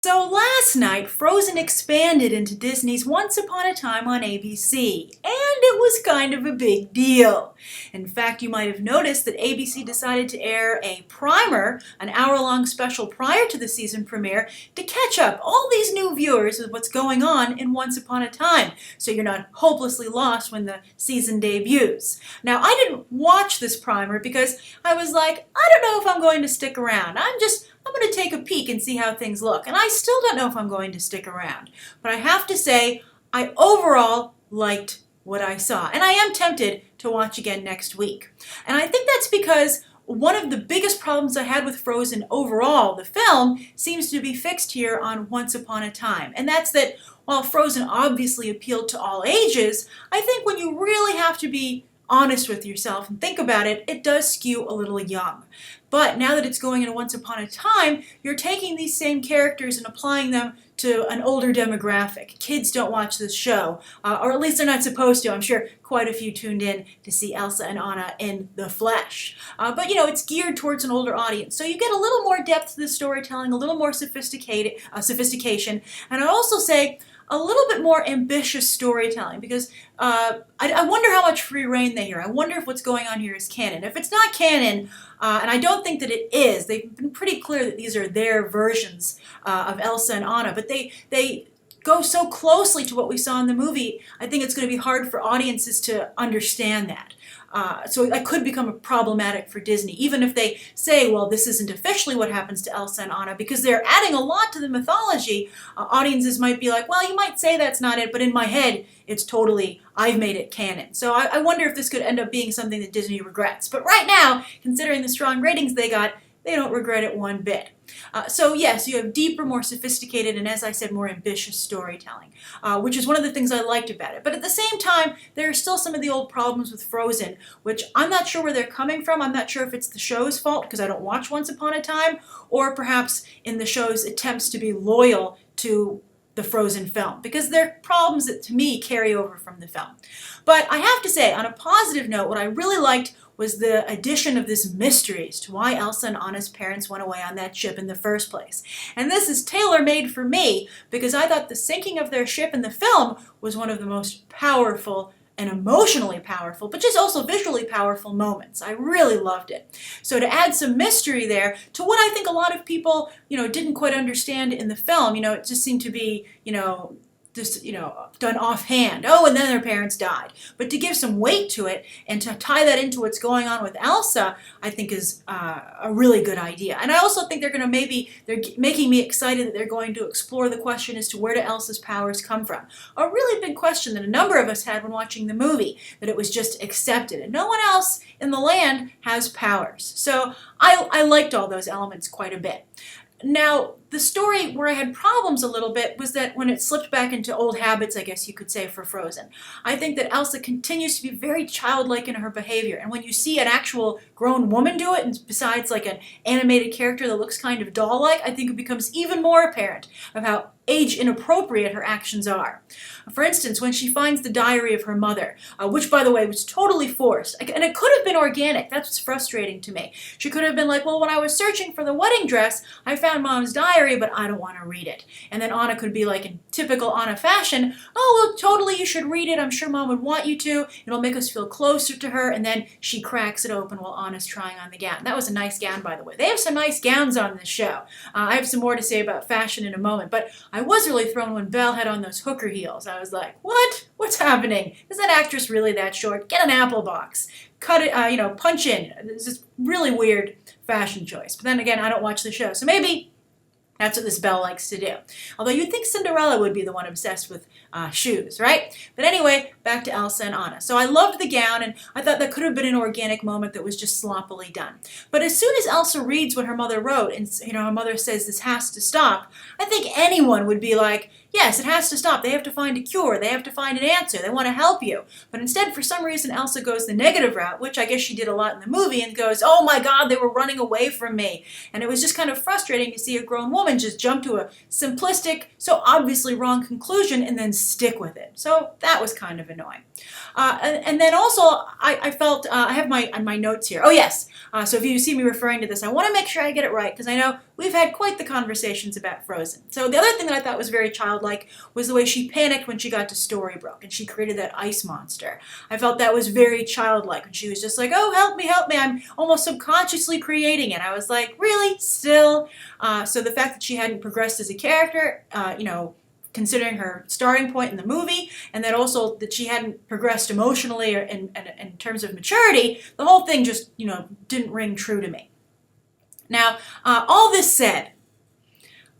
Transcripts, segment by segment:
So last night, Frozen expanded into Disney's Once Upon a Time on ABC, and it was kind of a big deal. In fact, you might have noticed that ABC decided to air a primer, an hour-long special prior to the season premiere, to catch up all these new viewers with what's going on in Once Upon a Time, so you're not hopelessly lost when the season debuts. Now, I didn't watch this primer because I was like, I don't know if I'm going to stick around. I'm going to take a peek and see how things look. And I still don't know if I'm going to stick around. But I have to say, I overall liked what I saw. And I am tempted to watch again next week. And I think that's because one of the biggest problems I had with Frozen overall, the film, seems to be fixed here on Once Upon a Time. And that's that while Frozen obviously appealed to all ages, I think when you really have to be honest with yourself and think about it, it does skew a little young. But now that it's going into Once Upon a Time, you're taking these same characters and applying them to an older demographic. Kids don't watch this show, or at least they're not supposed to. I'm sure quite a few tuned in to see Elsa and Anna in the flesh. But you know, it's geared towards an older audience. So you get a little more depth to the storytelling, a little more sophistication, and I'd also say a little bit more ambitious storytelling because I wonder how much free reign they hear. I wonder if what's going on here is canon. If it's not canon, and I don't think that it is, they've been pretty clear that these are their versions of Elsa and Anna, but they go so closely to what we saw in the movie, I think it's going to be hard for audiences to understand that. So that could become problematic for Disney, even if they say, well, this isn't officially what happens to Elsa and Anna, because they're adding a lot to the mythology. Audiences might be like, well, you might say that's not it, but in my head, it's totally, I've made it canon. So I wonder if this could end up being something that Disney regrets. But right now, considering the strong ratings they got, they don't regret it one bit. So yes, you have deeper, more sophisticated, and as I said, more ambitious storytelling, which is one of the things I liked about it. But at the same time, there are still some of the old problems with Frozen, which I'm not sure where they're coming from. I'm not sure if it's the show's fault, because I don't watch Once Upon a Time, or perhaps in the show's attempts to be loyal to the Frozen film, because there are problems that, to me, carry over from the film. But I have to say, on a positive note, what I really liked was the addition of this mystery as to why Elsa and Anna's parents went away on that ship in the first place. And this is tailor-made for me because I thought the sinking of their ship in the film was one of the most powerful and emotionally powerful, but just also visually powerful moments. I really loved it. So to add some mystery there to what I think a lot of people, didn't quite understand in the film, it just seemed to be, just, done offhand. Oh, and then their parents died. But to give some weight to it and to tie that into what's going on with Elsa, I think is a really good idea. And I also think they're making me excited that they're going to explore the question as to where do Elsa's powers come from. A really big question that a number of us had when watching the movie, that it was just accepted. And no one else in the land has powers. So I liked all those elements quite a bit. Now, the story where I had problems a little bit was that when it slipped back into old habits, I guess you could say, for Frozen. I think that Elsa continues to be very childlike in her behavior. And when you see an actual grown woman do it, and besides like an animated character that looks kind of doll-like, I think it becomes even more apparent of how age inappropriate her actions are. For instance, when she finds the diary of her mother, which, by the way, was totally forced, and it could have been organic. That's what's frustrating to me. She could have been like, well, when I was searching for the wedding dress, I found Mom's diary, but I don't want to read it. And then Anna could be like, in typical Anna fashion, oh, well, totally, you should read it. I'm sure Mom would want you to. It'll make us feel closer to her. And then she cracks it open while Anna's trying on the gown. That was a nice gown, by the way. They have some nice gowns on this show. I have some more to say about fashion in a moment, but I was really thrown when Belle had on those hooker heels. I was like, what? What's happening? Is that actress really that short? Get an apple box. Cut it, punch in. It's just really weird fashion choice. But then again, I don't watch the show, so maybe that's what this Belle likes to do. Although you'd think Cinderella would be the one obsessed with shoes, right? But anyway, back to Elsa and Anna. So I loved the gown, and I thought that could have been an organic moment that was just sloppily done. But as soon as Elsa reads what her mother wrote, and her mother says this has to stop, I think anyone would be like, yes, it has to stop. They have to find a cure. They have to find an answer. They want to help you. But instead, for some reason, Elsa goes the negative route, which I guess she did a lot in the movie, and goes, oh my God, they were running away from me. And it was just kind of frustrating to see a grown woman just jump to a simplistic, so obviously wrong conclusion and then stick with it. So that was kind of annoying. And then also, I felt, I have my notes here. Oh yes, so if you see me referring to this, I want to make sure I get it right, because I know we've had quite the conversations about Frozen. So the other thing that I thought was very childlike was the way she panicked when she got to Storybrooke and she created that ice monster. I felt that was very childlike when she was just like, oh, help me, I'm almost subconsciously creating it. I was like, really? Still? So the fact that she hadn't progressed as a character, considering her starting point in the movie, and then also that she hadn't progressed emotionally or in terms of maturity, the whole thing just, didn't ring true to me. Now, all this said,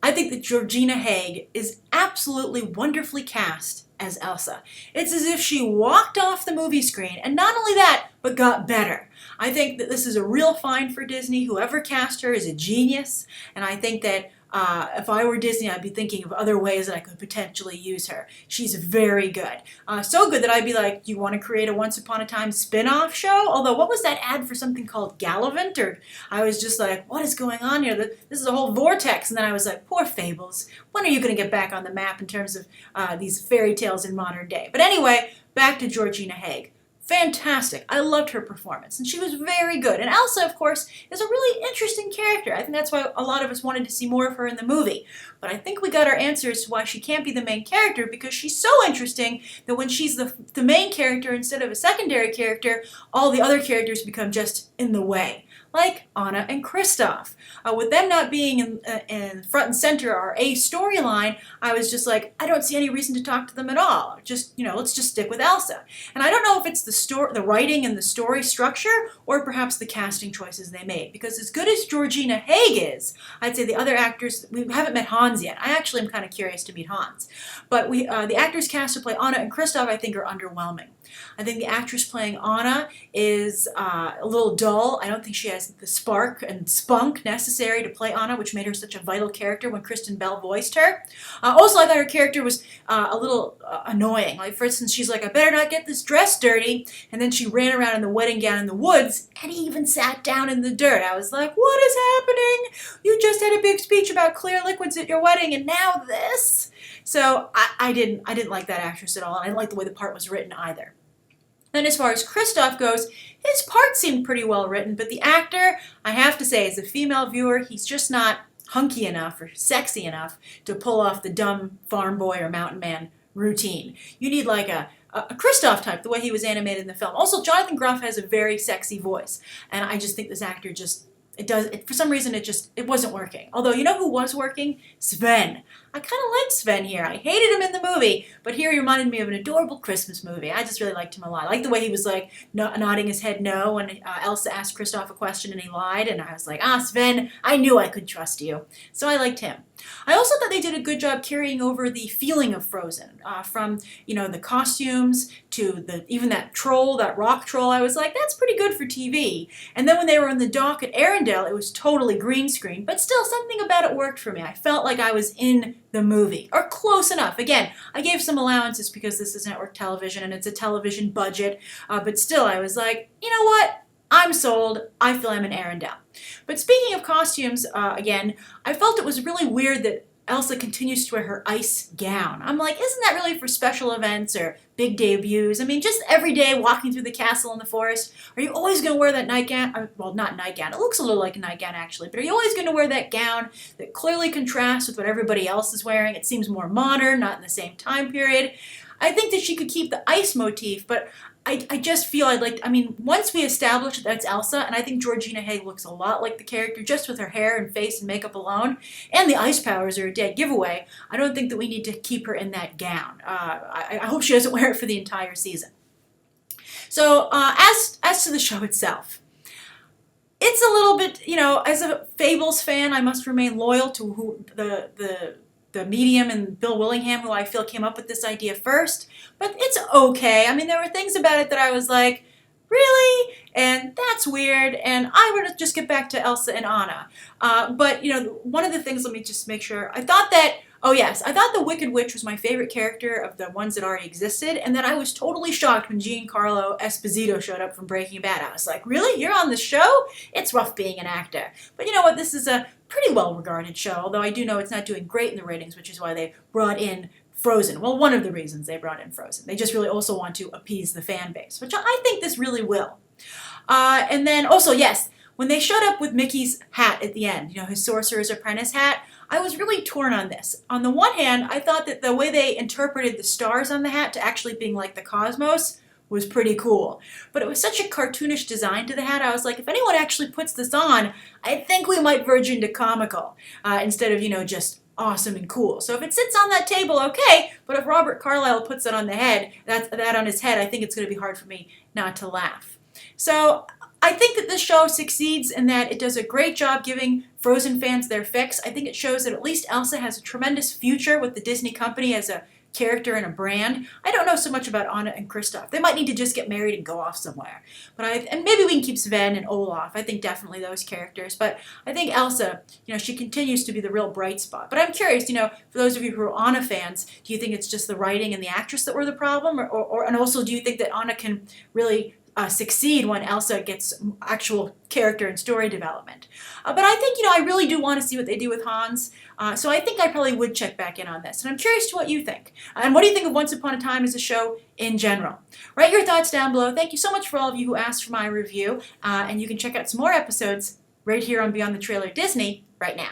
I think that Georgina Haig is absolutely wonderfully cast as Elsa. It's as if she walked off the movie screen, and not only that, but got better. I think that this is a real find for Disney. Whoever cast her is a genius, and I think that if I were Disney, I'd be thinking of other ways that I could potentially use her. She's very good. So good that I'd be like, do you want to create a Once Upon a Time spin-off show? Although, what was that ad for something called Gallivant? Or I was just like, what is going on here? This is a whole vortex. And then I was like, poor Fables. When are you going to get back on the map in terms of these fairy tales in modern day? But anyway, back to Georgina Haig. Fantastic. I loved her performance, and she was very good. And Elsa, of course, is a really interesting character. I think that's why a lot of us wanted to see more of her in the movie. But I think we got our answer as to why she can't be the main character, because she's so interesting that when she's the main character instead of a secondary character, all the other characters become just in the way. Like Anna and Kristoff. With them not being in front and center or a storyline, I was just like, I don't see any reason to talk to them at all. Just, let's just stick with Elsa. And I don't know if it's the writing and the story structure, or perhaps the casting choices they made. Because as good as Georgina Haig is, I'd say the other actors, we haven't met Hans yet. I actually am kind of curious to meet Hans. But the actors cast to play Anna and Kristoff, I think, are underwhelming. I think the actress playing Anna is a little dull. I don't think she has the spark and spunk necessary to play Anna, which made her such a vital character when Kristen Bell voiced her. Also, I thought her character was a little annoying. Like, for instance, she's like, I better not get this dress dirty. And then she ran around in the wedding gown in the woods and even sat down in the dirt. I was like, what is happening? You just had a big speech about clear liquids at your wedding, and now this? So I didn't like that actress at all, and I didn't like the way the part was written either. Then as far as Kristoff goes, his part seemed pretty well written, but the actor, I have to say, as a female viewer, he's just not hunky enough or sexy enough to pull off the dumb farm boy or mountain man routine. You need like a Kristoff type, the way he was animated in the film. Also, Jonathan Groff has a very sexy voice, and I just think this actor just, for some reason, it wasn't working. Although, you know who was working? Sven. I kind of liked Sven here. I hated him in the movie, but here he reminded me of an adorable Christmas movie. I just really liked him a lot. I liked the way he was like nodding his head no when Elsa asked Kristoff a question and he lied, and I was like, Sven, I knew I could trust you. So I liked him. I also thought they did a good job carrying over the feeling of Frozen, from the costumes to even that troll, that rock troll. I was like, that's pretty good for TV. And then when they were in the dock at Arendelle, it was totally green screen, but still something about it worked for me. I felt like I was in the movie, or close enough. Again, I gave some allowances because this is network television and it's a television budget, but still I was like, you know what? I'm sold. I feel I'm in Arendelle. But speaking of costumes, again, I felt it was really weird that Elsa continues to wear her ice gown. I'm like, isn't that really for special events or big debuts? I mean, just every day walking through the castle in the forest, are you always going to wear that nightgown? Well, not nightgown. It looks a little like a nightgown, actually. But are you always going to wear that gown that clearly contrasts with what everybody else is wearing? It seems more modern, not in the same time period. I think that she could keep the ice motif, but I just feel once we establish that that's Elsa, and I think Georgina Haig looks a lot like the character just with her hair and face and makeup alone, and the ice powers are a dead giveaway, I don't think that we need to keep her in that gown. I hope she doesn't wear it for the entire season. So as to the show itself, it's a little bit, as a Fables fan, I must remain loyal to who the medium and Bill Willingham, who I feel came up with this idea first. But it's okay. I mean, there were things about it that I was like, really? And that's weird. And I would just get back to Elsa and Anna. But, one of the things, let me just make sure, I thought the Wicked Witch was my favorite character of the ones that already existed, and then I was totally shocked when Giancarlo Esposito showed up from Breaking Bad. I was like, really? You're on the show? It's rough being an actor. But you know what? This is a pretty well-regarded show, although I do know it's not doing great in the ratings, which is why they brought in Frozen. Well, one of the reasons they brought in Frozen. They just really also want to appease the fan base, which I think this really will. And then also, yes, When they showed up with Mickey's hat at the end, his Sorcerer's Apprentice hat, I was really torn on this. On the one hand, I thought that the way they interpreted the stars on the hat to actually being like the cosmos was pretty cool. But it was such a cartoonish design to the hat, I was like, if anyone actually puts this on, I think we might verge into comical instead of, just awesome and cool. So if it sits on that table, okay, but if Robert Carlyle puts it on the head, that on his head, I think it's going to be hard for me not to laugh. So I think that this show succeeds in that it does a great job giving Frozen fans their fix. I think it shows that at least Elsa has a tremendous future with the Disney company as a character and a brand. I don't know so much about Anna and Kristoff. They might need to just get married and go off somewhere. And maybe we can keep Sven and Olaf. I think definitely those characters. But I think Elsa, she continues to be the real bright spot. But I'm curious, for those of you who are Anna fans, do you think it's just the writing and the actress that were the problem? And also, do you think that Anna can really succeed when Elsa gets actual character and story development? But I think, I really do want to see what they do with Hans. So I think I probably would check back in on this. And I'm curious to what you think. And what do you think of Once Upon a Time as a show in general? Write your thoughts down below. Thank you so much for all of you who asked for my review. And you can check out some more episodes right here on Beyond the Trailer Disney right now.